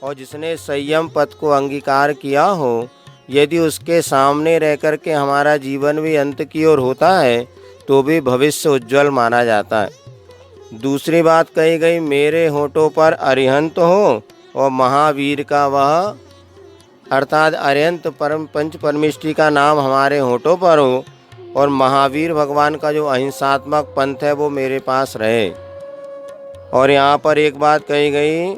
और जिसने संयम पथ को अंगीकार किया हो, यदि उसके सामने रह कर के हमारा जीवन भी अंत की ओर होता है तो भी भविष्य उज्जवल माना जाता है। दूसरी बात कही गई, मेरे होठों पर अरिहंत हो और महावीर का वह, अर्थात अरिहंत परम पंच परमेष्ठी का नाम हमारे होठों पर हो और महावीर भगवान का जो अहिंसात्मक पंथ है वो मेरे पास रहे। और यहाँ पर एक बात कही गई,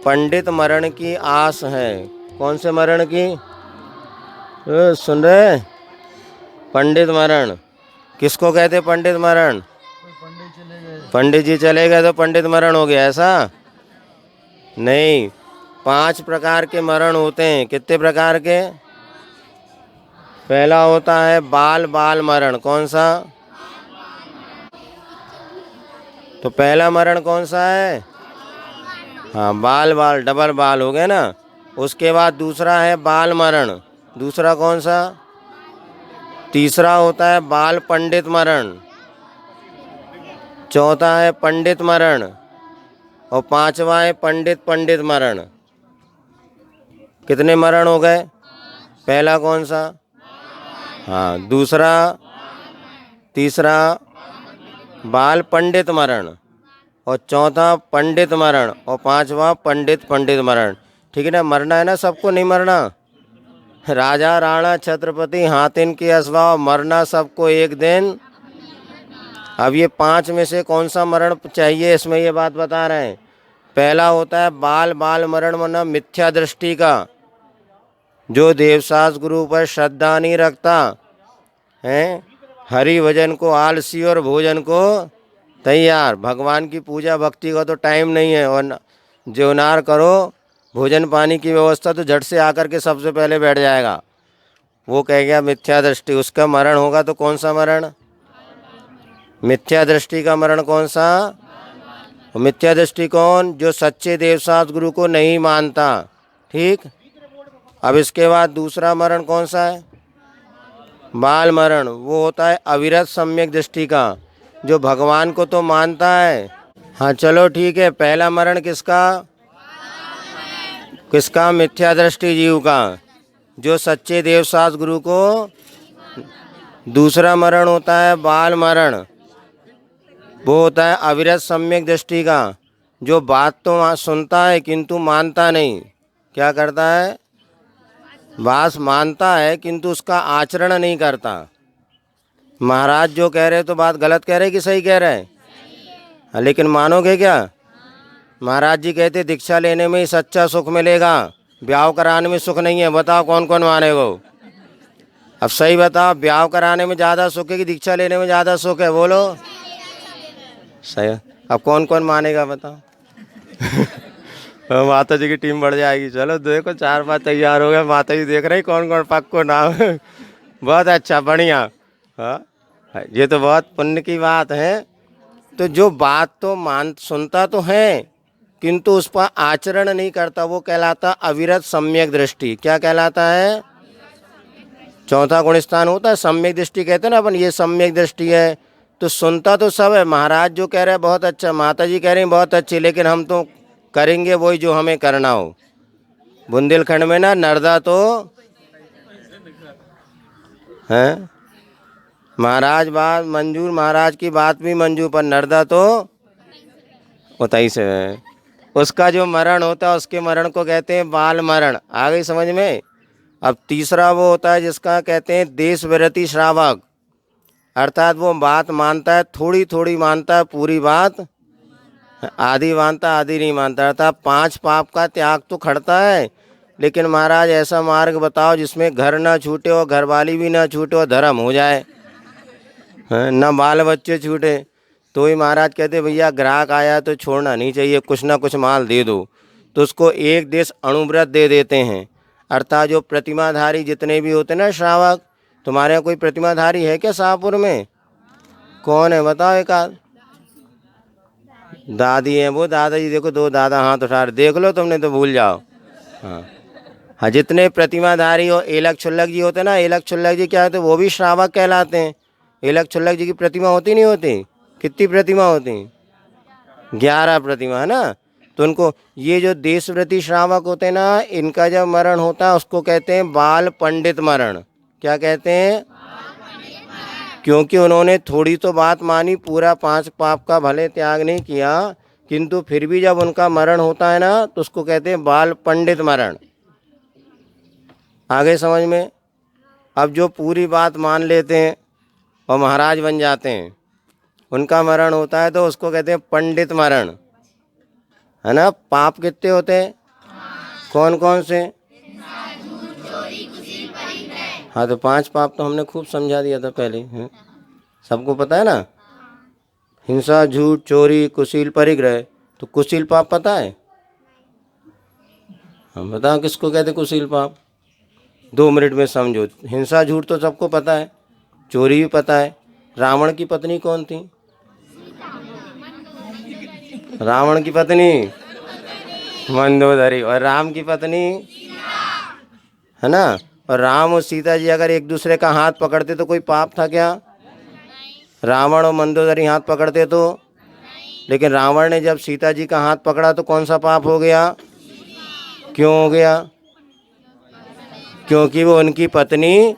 पंडित मरण की आस है। कौन से मरण की? सुन रहे? पंडित मरण किसको कहते? पंडित मरण, पंडित जी चले गए तो पंडित मरण हो गया, ऐसा नहीं। 5 प्रकार के मरण होते हैं। कितने प्रकार के? पहला होता है बाल बाल मरण। कौन सा? तो पहला मरण कौन सा है? हाँ, बाल बाल, डबल बाल हो गए ना। उसके बाद दूसरा है बाल मरण। दूसरा कौन सा? तीसरा होता है बाल पंडित मरण। चौथा है पंडित मरण और 5वां है पंडित पंडित मरण। कितने मरण हो गए? पहला कौन सा? हाँ, दूसरा, तीसरा बाल पंडित मरण और चौथा पंडित मरण और 5वां पंडित पंडित मरण। ठीक है ना? मरना है ना सबको, नहीं मरना? राजा राणा छत्रपति हाथिन की अश्वा, मरना सबको एक दिन। अब ये 5 में से कौन सा मरण चाहिए, इसमें ये बात बता रहे हैं। पहला होता है बाल बाल मरण, वरना मिथ्या दृष्टि का। जो देवसास गुरु पर श्रद्धा नहीं रखता है, हरि भजन को आलसी और भोजन को तैयार। भगवान की पूजा भक्ति का तो टाइम नहीं है। और ज्योनार करो भोजन पानी की व्यवस्था तो झट से आकर के सबसे पहले बैठ जाएगा। वो कह गया मिथ्या दृष्टि, उसका मरण होगा। तो कौन सा मरण? मिथ्या दृष्टि का मरण कौन सा? मिथ्या दृष्टि कौन? जो सच्चे देवसास गुरु को नहीं मानता। ठीक। अब इसके बाद दूसरा मरण कौन सा है? बाल मरण। वो होता है अविरत सम्यक दृष्टि का, जो भगवान को तो मानता है। हाँ चलो ठीक है। पहला मरण किसका? किसका? मिथ्या दृष्टि जीव का, जो सच्चे देवसास गुरु को। दूसरा मरण होता है बाल मरण। वो होता है अविरत सम्यक दृष्टि का, जो बात तो सुनता है किंतु मानता नहीं। क्या करता है? बात मानता है किंतु उसका आचरण नहीं करता। महाराज जो कह रहे तो बात गलत कह रहे कि सही कह रहे हैं? लेकिन मानोगे क्या? महाराज जी कहते दीक्षा लेने में ही सच्चा सुख मिलेगा, ब्याह कराने में सुख नहीं है। बताओ कौन कौन मानेगा? अब सही बताओ, ब्याह कराने में ज़्यादा सुख है कि दीक्षा लेने में ज़्यादा सुख है? बोलो सही। अब कौन कौन मानेगा बताओ? माता जी की टीम बढ़ जाएगी। चलो देखो 4 बार तैयार हो गए। माता जी देख रही कौन कौन पक्को नाम। बहुत अच्छा, बढ़िया। हाँ, ये तो बहुत पुण्य की बात है। तो जो बात तो सुनता तो है किंतु उस पर आचरण नहीं करता, वो कहलाता अविरत सम्यक दृष्टि। क्या कहलाता है? चौथा गुण स्थान होता है सम्यक दृष्टि, कहते हैं ना अपन, ये सम्यक दृष्टि है। तो सुनता तो सब है। महाराज जो कह रहे हैं बहुत अच्छा, माता जी कह रही हैं बहुत अच्छी, लेकिन हम तो करेंगे वही जो हमें करना हो। बुंदेलखंड में ना नर्दा तो है, महाराज बात मंजूर, महाराज की बात भी मंजूर, पर नर्दा तो उतई से है। उसका जो मरण होता है उसके मरण को कहते हैं बाल मरण। आ गई समझ में? अब तीसरा वो होता है जिसका कहते हैं देश विरति श्रावक, अर्थात वो बात मानता है, थोड़ी थोड़ी मानता है, पूरी बात आधी मानता आधी नहीं मानता। अर्थात 5 पाप का त्याग तो खड़ता है, लेकिन महाराज ऐसा मार्ग बताओ जिसमें घर ना छूटे और घरवाली भी ना छूटे और धर्म हो जाए, ना बाल बच्चे छूटे। तो ही महाराज कहते भैया ग्राहक आया तो छोड़ना नहीं चाहिए, कुछ ना कुछ माल दे दो। तो उसको एक देश अणुव्रत दे देते हैं। अर्थात जो प्रतिमाधारी जितने भी होते हैं ना श्रावक, तुम्हारे यहाँ कोई प्रतिमाधारी है क्या शाहपुर में? कौन है बताओ? एक आध दादी हैं, वो दादाजी देखो, 2 दादा हाथ उठा रहे, देख लो तुमने तो भूल जाओ। हाँ हाँ, जितने प्रतिमाधारी हो, एलक छुल्लक जी होते ना, एलक छुल्लक जी क्या होते? वो भी श्रावक कहलाते हैं। एलक छुल्लक जी की प्रतिमा होती नहीं होती? कितनी प्रतिमा होती? 11 प्रतिमा है ना। तो उनको ये जो देशव्रती श्रावक होते हैं ना, इनका जब मरण होता है उसको कहते हैं बाल पंडित मरण। क्या कहते हैं? क्योंकि उन्होंने थोड़ी तो बात मानी, पूरा 5 पाप का भले त्याग नहीं किया, किंतु फिर भी जब उनका मरण होता है ना तो उसको कहते हैं बाल पंडित मरण। आगे समझ में? अब जो पूरी बात मान लेते हैं और महाराज बन जाते हैं, उनका मरण होता है तो उसको कहते हैं पंडित मरण, है ना। पाप कितने होते हैं? कौन कौन से? हाँ, तो 5 पाप तो हमने खूब समझा दिया था पहले, हैं? सबको पता है ना। हिंसा, झूठ, चोरी, कुशील, परिग्रह। तो कुशील पाप पता है? हम बताओ किसको कहते कुशील पाप? 2 मिनट में समझो। हिंसा झूठ तो सबको पता है, चोरी भी पता है। रावण की पत्नी कौन थी? रावण की पत्नी मंदोदरी। और राम की पत्नी, है ना। और राम और सीता जी अगर एक दूसरे का हाथ पकड़ते तो कोई पाप था क्या? रावण और मंदोदरी हाथ पकड़ते तो? लेकिन रावण ने जब सीता जी का हाथ पकड़ा तो कौन सा पाप हो गया? क्यों हो गया? क्योंकि वो उनकी पत्नी।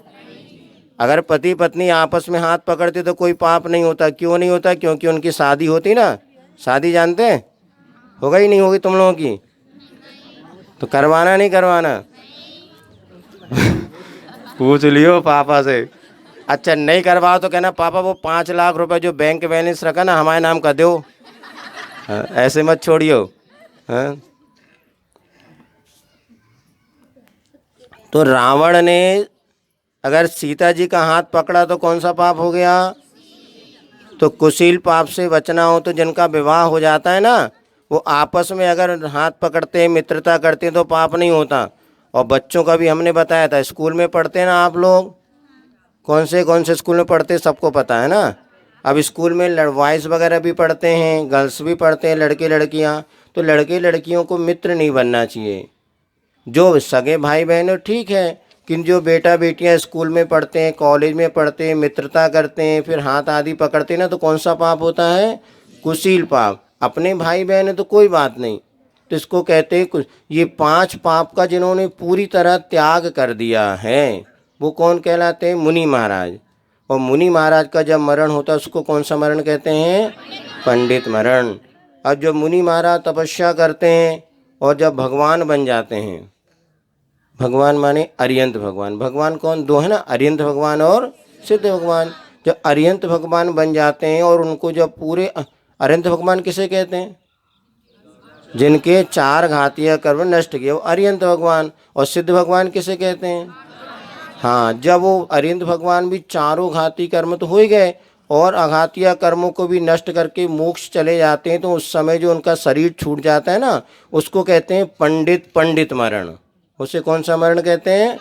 अगर पति पत्नी आपस में हाथ पकड़ते तो कोई पाप नहीं होता। क्यों नहीं होता? क्योंकि उनकी शादी होती ना। शादी जानते हैं? होगा ही नहीं होगी तुम लोगों की? तो करवाना नहीं करवाना? पूछ लियो पापा से। अच्छा, नहीं करवाओ तो कहना पापा वो 5 लाख रुपए जो बैंक बैलेंस रखा ना हमारे नाम कर दो। हाँ, ऐसे मत छोड़ियो। हाँ, तो रावण ने अगर सीता जी का हाथ पकड़ा तो कौन सा पाप हो गया? तो कुशील पाप से बचना हो तो जिनका विवाह हो जाता है ना, वो आपस में अगर हाथ पकड़ते हैं, मित्रता करते हैं तो पाप नहीं होता। और बच्चों का भी हमने बताया था, स्कूल में पढ़ते हैं ना आप लोग। कौन से स्कूल में पढ़ते हैं सबको पता है ना। अब स्कूल में बॉयज़ वगैरह भी पढ़ते हैं, गर्ल्स भी पढ़ते हैं, लड़के लड़कियां। तो लड़के लड़कियों को मित्र नहीं बनना चाहिए। जो सगे भाई बहन हो ठीक है, किन जो बेटा बेटियां स्कूल में पढ़ते हैं, कॉलेज में पढ़ते हैं, मित्रता करते हैं, फिर हाथ आदि पकड़ते हैं ना, तो कौन सा पाप होता है? कुशील पाप। अपने भाई बहन है तो कोई बात नहीं, तो इसको कहते हैं कुछ। ये 5 पाप का जिन्होंने पूरी तरह त्याग कर दिया है वो कौन कहलाते हैं? मुनि महाराज। और मुनि महाराज का जब मरण होता है उसको कौन सा मरण कहते हैं? पंडित मरण। अब जब मुनि महाराज तपस्या करते हैं और जब भगवान बन जाते हैं, भगवान माने अरियंत भगवान। भगवान कौन? 2 है ना, अरियंत भगवान और सिद्ध भगवान। जब अरियंत भगवान बन जाते हैं और उनको जब पूरे अरियंत भगवान किसे कहते हैं? जिनके 4 घातीय कर्म नष्ट किए वो अरियंत भगवान। और सिद्ध भगवान किसे कहते हैं? हाँ, जब वो अरियंत भगवान भी चारों घाती कर्म तो हो ही गए और अघातीय कर्मों को भी नष्ट करके मोक्ष चले जाते हैं, तो उस समय जो उनका शरीर छूट जाता है ना, उसको कहते हैं पंडित मरण। उसे कौन सा मरण कहते हैं?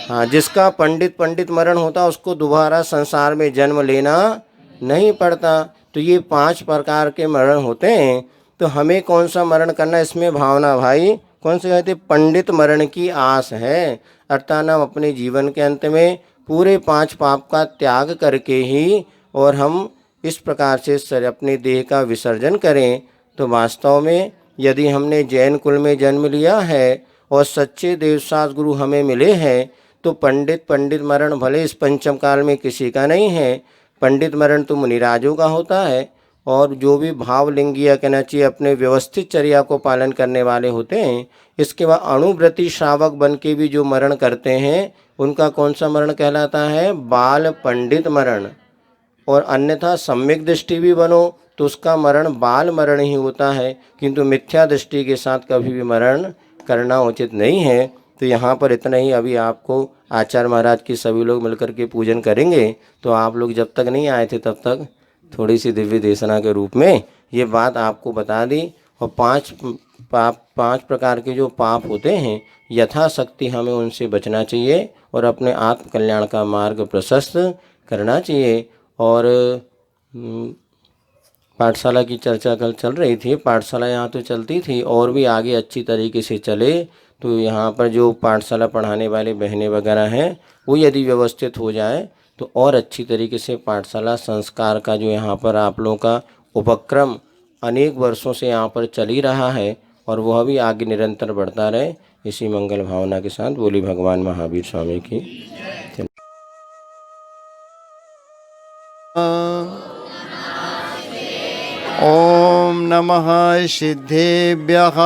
हाँ, जिसका पंडित मरण होता उसको दोबारा संसार में जन्म लेना नहीं पड़ता। तो ये 5 प्रकार के मरण होते हैं। तो हमें कौन सा मरण करना, इसमें भावना भाई कौन से कहते? पंडित मरण की आस है। अर्थात हम अपने जीवन के अंत में पूरे 5 पाप का त्याग करके ही और हम इस प्रकार से अपने देह का विसर्जन करें। तो वास्तव में यदि हमने जैन कुल में जन्म लिया है और सच्चे देवशास्त्र गुरु हमें मिले हैं, तो पंडित मरण भले इस पंचम काल में किसी का नहीं है। पंडित मरण तो मुनिराजों का होता है। और जो भी भावलिंगीय कहना चाहिए अपने व्यवस्थित चर्या को पालन करने वाले होते हैं। इसके बाद अणुव्रती श्रावक बन के भी जो मरण करते हैं उनका कौन सा मरण कहलाता है? बाल पंडित मरण। और अन्यथा सम्यक दृष्टि भी बनो तो उसका मरण बाल मरण ही होता है, किंतु मिथ्या दृष्टि के साथ कभी भी मरण करना उचित नहीं है। तो यहाँ पर इतना ही। अभी आपको आचार्य महाराज की सभी लोग मिलकर के पूजन करेंगे। तो आप लोग जब तक नहीं आए थे तब तक थोड़ी सी दिव्य देशना के रूप में ये बात आपको बता दी। और 5 प्रकार के जो पाप होते हैं यथाशक्ति हमें उनसे बचना चाहिए और अपने आत्म कल्याण का मार्ग प्रशस्त करना चाहिए। और पाठशाला की चर्चा कल चल रही थी। पाठशाला यहाँ तो चलती थी और भी आगे अच्छी तरीके से चले तो यहाँ पर जो पाठशाला पढ़ाने वाले बहनें वगैरह हैं वो यदि व्यवस्थित हो जाए तो और अच्छी तरीके से पाठशाला संस्कार का जो यहाँ पर आप लोगों का उपक्रम अनेक वर्षों से यहाँ पर चल ही रहा है और वह भी आगे निरंतर बढ़ता रहे। इसी मंगल भावना के साथ बोली भगवान महावीर स्वामी की। ओम नमः सिद्धेभ्यः।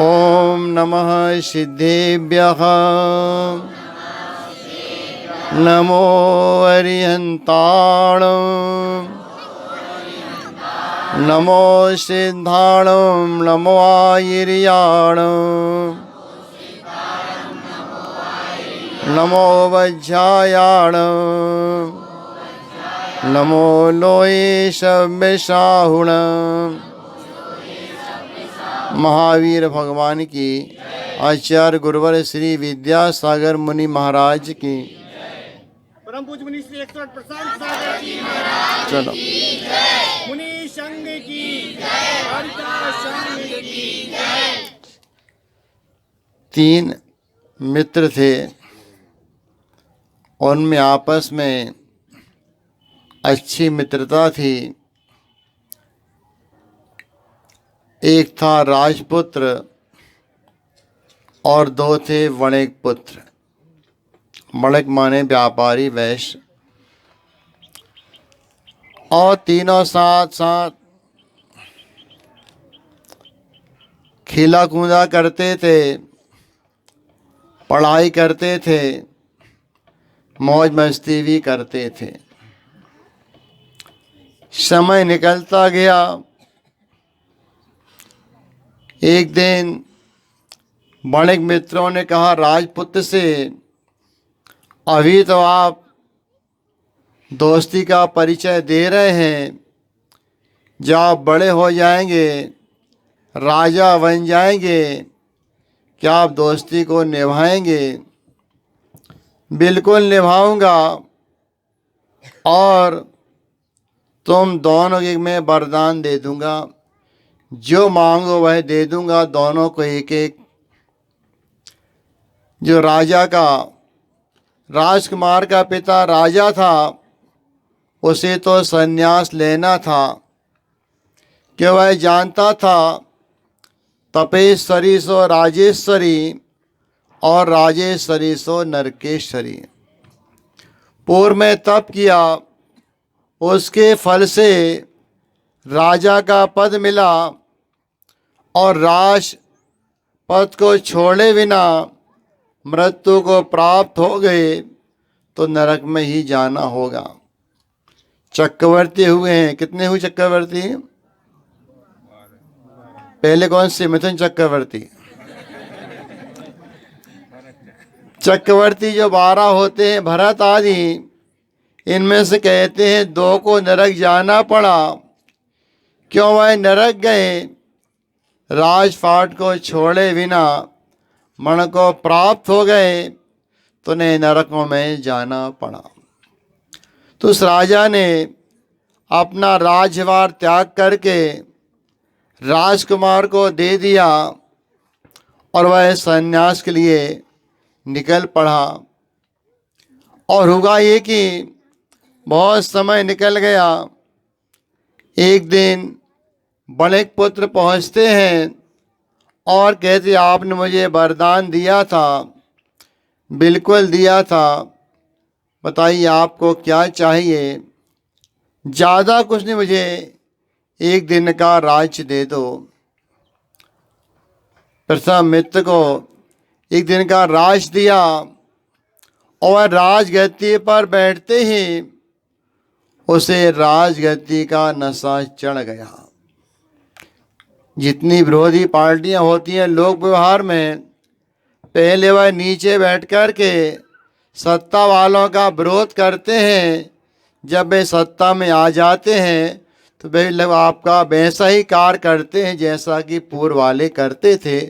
ओम नमः सिद्धेभ्यः। नमो अरिहन्ताणं। नमो सिद्धाणं। नमो आयर्याणं। नमो वज्रायाणं। नमो लोये शब्दशाहुण। महावीर भगवान की, आचार्य गुरुवर श्री विद्यासागर मुनि महाराज की, परम पूज्य मुनि श्री 108 प्रशांत सागर जी महाराज चलो मुनि संघ की जय, हरिदास संघ की जय। 3 मित्र थे, उनमें आपस में अच्छी मित्रता थी। एक था राजपुत्र और 2 थे वणिक पुत्र। वणिक माने व्यापारी वैश्य। और तीनों साथ साथ खेला कूदा करते थे, पढ़ाई करते थे, मौज मस्ती भी करते थे। समय निकलता गया। एक दिन वणिक मित्रों ने कहा राजपुत्र से, अभी तो आप दोस्ती का परिचय दे रहे हैं, जब आप बड़े हो जाएंगे, राजा बन जाएंगे, क्या आप दोस्ती को निभाएंगे? बिल्कुल निभाऊंगा, और तुम दोनों के मैं वरदान दे दूंगा, जो मांगो वह दे दूंगा, दोनों को एक एक। जो राजकुमार का पिता राजा था, उसे तो संन्यास लेना था, कि वह जानता था तपेश्वरी सो राजेश्वरी और राजेश्वरी सो नरकेश्वरी। पूर्व में तप किया, उसके फल से राजा का पद मिला, और राज पद को छोड़े बिना मृत्यु को प्राप्त हो गए तो नरक में ही जाना होगा। चक्रवर्ती हुए हैं। कितने हुए चक्रवर्ती? पहले कौन से? मिथुन चक्रवर्ती। चक्रवर्ती जो 12 होते हैं, भरत आदि, इनमें से कहते हैं 2 को नरक जाना पड़ा। क्यों वह नरक गए? राजपाट को छोड़े बिना मन को प्राप्त हो गए तो उन्हें नरकों में जाना पड़ा। तो उस राजा ने अपना राजभार त्याग करके राजकुमार को दे दिया, और वह सन्यास के लिए निकल पड़ा। और हुआ ये कि बहुत समय निकल गया। एक दिन वणिक पुत्र पहुँचते हैं और कहते, आपने मुझे वरदान दिया था। बिल्कुल दिया था, बताइए आपको क्या चाहिए? ज़्यादा कुछ नहीं, मुझे एक दिन का राज्य दे दो। प्रथम मित्र को एक दिन का राज दिया, और राजगद्दी पर बैठते ही उसे राजगद्दी का नशा चढ़ गया। जितनी विरोधी पार्टियां होती हैं लोक व्यवहार में, पहले वह नीचे बैठ कर के सत्ता वालों का विरोध करते हैं। जब वे सत्ता में आ जाते हैं तो वे लोग आपका वैसा ही कार्य करते हैं जैसा कि पूर्व वाले करते थे।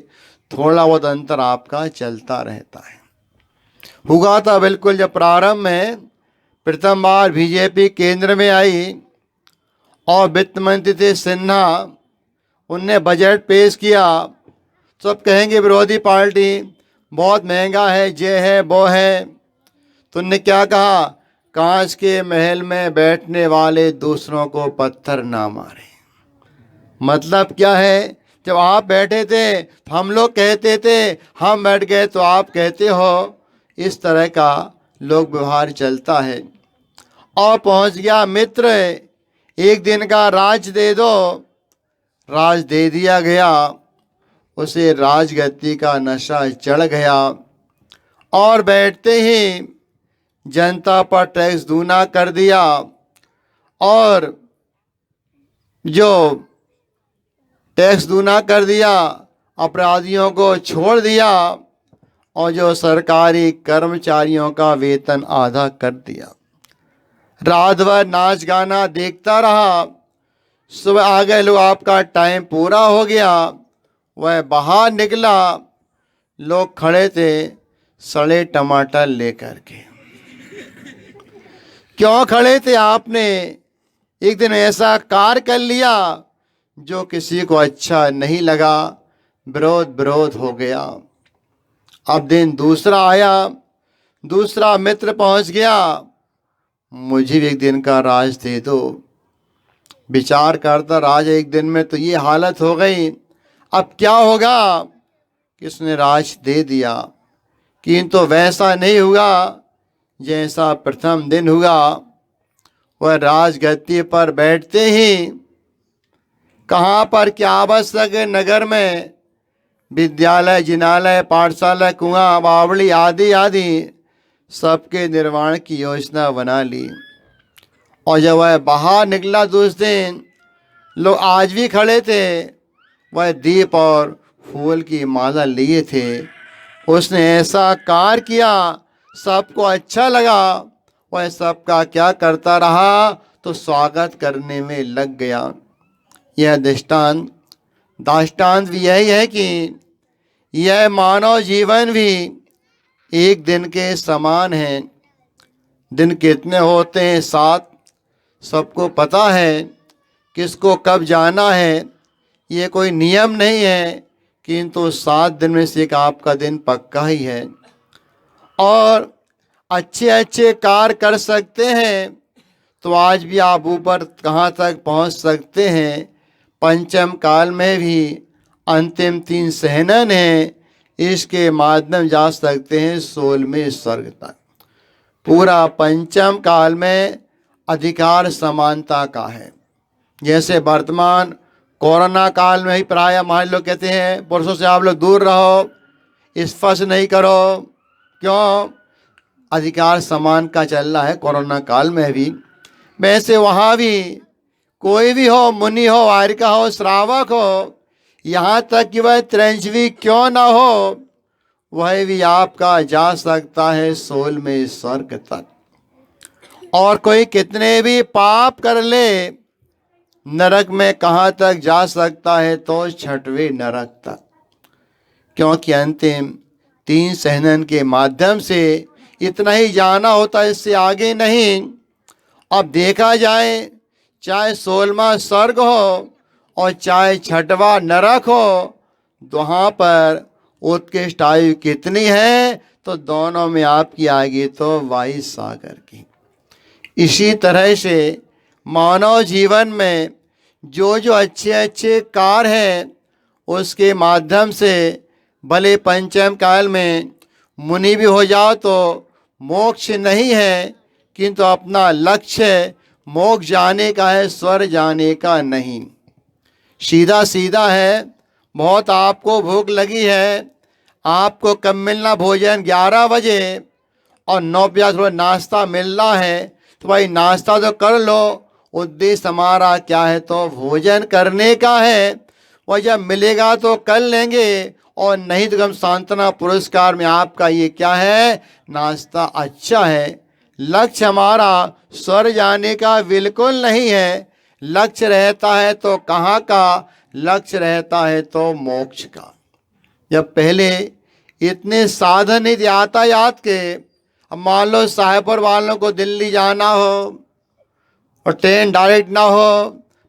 थोड़ा बहुत अंतर आपका चलता रहता है। हुआ था बिल्कुल जब प्रारंभ में प्रथम बार बीजेपी केंद्र में आई और वित्त मंत्री थे सिन्हा, उनने बजट पेश किया। सब कहेंगे विरोधी पार्टी बहुत महंगा है, ये है वो है। तो उनने क्या कहा, कांच के महल में बैठने वाले दूसरों को पत्थर ना मारे। मतलब क्या है, जब आप बैठे थे तो हम लोग कहते थे, हम बैठ गए तो आप कहते हो, इस तरह का लोक व्यवहार चलता है। और पहुंच गया मित्र, एक दिन का राज दे दो, राज दे दिया गया, उसे राजगद्दी का नशा चढ़ गया और बैठते ही जनता पर टैक्स दूना कर दिया और जो टैक्स दूना कर दिया, अपराधियों को छोड़ दिया और जो सरकारी कर्मचारियों का वेतन आधा कर दिया। रात भर नाच गाना देखता रहा, सुबह आ गए लोग, आपका टाइम पूरा हो गया। वह बाहर निकला, लोग खड़े थे सड़े टमाटर लेकर के। क्यों खड़े थे? आपने एक दिन ऐसा कार्य कर लिया जो किसी को अच्छा नहीं लगा, विरोध हो गया। अब दिन दूसरा आया, दूसरा मित्र पहुंच गया, मुझे भी एक दिन का राज दे दो। विचार करता, राज एक दिन में तो ये हालत हो गई, अब क्या होगा? किसने राज दे दिया, किंतु वैसा नहीं हुआ जैसा प्रथम दिन हुआ। वह राजगद्दी पर बैठते ही कहाँ पर क्या आवश्यक है, नगर में विद्यालय, जिनालय, पाठशाला, कुआं, बावड़ी आदि आदि सबके निर्माण की योजना बना ली। और जब वह बाहर निकला दूसरे दिन, लोग आज भी खड़े थे, वह दीप और फूल की माला लिए थे। उसने ऐसा कार्य किया, सबको अच्छा लगा। वह सबका क्या करता रहा, तो स्वागत करने में लग गया। यह दृष्टांत भी यही है कि यह मानव जीवन भी एक दिन के समान है। दिन कितने होते हैं? 7। सबको पता है किसको कब जाना है, ये कोई नियम नहीं है, किंतु 7 दिन में से एक आपका दिन पक्का ही है। और अच्छे अच्छे कार्य कर सकते हैं तो आज भी आप ऊपर कहाँ तक पहुँच सकते हैं। पंचम काल में भी अंतिम 3 सहनन हैं, इसके माध्यम जा सकते हैं 16वें स्वर्ग तक। पूरा पंचम काल में अधिकार समानता का है। जैसे वर्तमान कोरोना काल में ही प्राय हमारे लोग कहते हैं पुरुषों से आप लोग दूर रहो, स्पर्श नहीं करो। क्यों? अधिकार समान का चल रहा है कोरोना काल में भी। वैसे वहाँ भी कोई भी हो, मुनि हो, आर्यिका हो, श्रावक हो, यहाँ तक कि वह त्रैंचवी क्यों ना हो, वह भी आपका जा सकता है 16वें स्वर्ग तक। और कोई कितने भी पाप कर ले, नरक में कहाँ तक जा सकता है, तो 6वें नरक तक। क्योंकि अंतिम 3 सहनन के माध्यम से इतना ही जाना होता, इससे आगे नहीं। अब देखा जाए, चाहे 16वां स्वर्ग हो और चाहे 6वां नरक हो, वहाँ पर उत्कृष्ट आयु कितनी है, तो दोनों में आपकी आएगी तो वायु सागर की। इसी तरह से मानव जीवन में जो जो अच्छे अच्छे कार्य हैं, उसके माध्यम से भले पंचम काल में मुनि भी हो जाओ तो मोक्ष नहीं है, किंतु अपना लक्ष्य मोक्ष जाने का है, स्वर्ग जाने का नहीं। सीधा सीधा है। बहुत आपको भूख लगी है, आपको कब मिलना भोजन? 11 बजे, और 9 बजे थोड़ा नाश्ता मिलना है, तो भाई नाश्ता तो कर लो। उद्देश्य हमारा क्या है? तो भोजन करने का है। वह जब मिलेगा तो कर लेंगे, और नहीं तो हम सांत्वना पुरस्कार में आपका ये क्या है? नाश्ता अच्छा है। लक्ष्य हमारा स्वर्ग जाने का बिल्कुल नहीं है। लक्ष्य रहता है तो कहाँ का? लक्ष्य रहता है तो मोक्ष का। जब पहले इतने साधन नहीं थे यातायात के, अब मान लो साहेबपुर वालों को दिल्ली जाना हो और ट्रेन डायरेक्ट ना हो,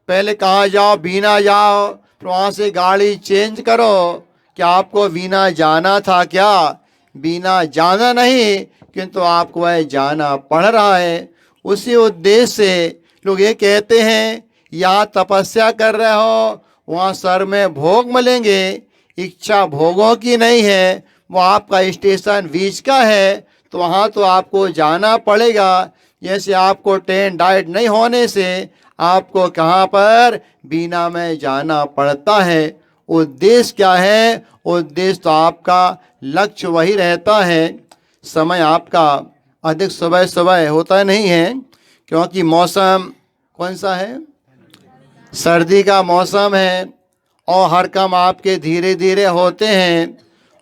पहले कहाँ जाओ? बीना जाओ, फिर वहाँ से गाड़ी चेंज करो। क्या आपको बीना जाना था क्या? बीना जाना नहीं, किंतु आपको वह जाना पड़ रहा है। उसी उद्देश्य से लोग ये कहते हैं यहाँ तपस्या कर रहे हो, वहाँ स्वर्ग में भोग मिलेंगे। इच्छा भोगों की नहीं है, वो आपका स्टेशन बीच का है, तो वहाँ तो आपको जाना पड़ेगा। जैसे आपको ट्रेन डाइट नहीं होने से आपको कहाँ पर बीना में जाना पड़ता है। उद्देश्य क्या है? उद्देश्य तो आपका लक्ष्य वही रहता है। समय आपका अधिक सुबह सुबह होता नहीं है, क्योंकि मौसम कौन सा है? सर्दी का मौसम है, और हर काम आपके धीरे धीरे होते हैं।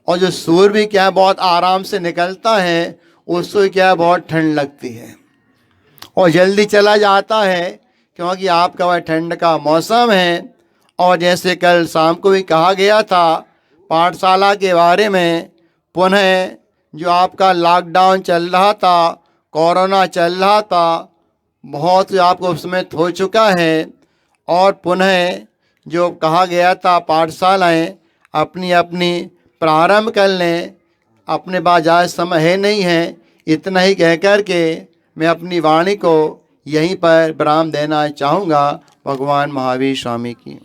और जो सूर्य भी क्या है बहुत आराम से निकलता है, उसको क्या है बहुत ठंड लगती है और जल्दी चला जाता है, क्योंकि आपका वह ठंड का मौसम है। और जैसे कल शाम को भी कहा गया था पाठशाला के बारे में, पुनः जो आपका लॉकडाउन चल रहा था, कोरोना चल रहा था, बहुत आपको उसमें हो चुका है। और पुनः जो कहा गया था पाठशालाएं अपनी अपनी प्रारंभ कर लें, अपने पास ज़्यादा समय है नहीं है। इतना ही कह कर के मैं अपनी वाणी को यहीं पर विराम देना चाहूँगा। भगवान महावीर स्वामी की।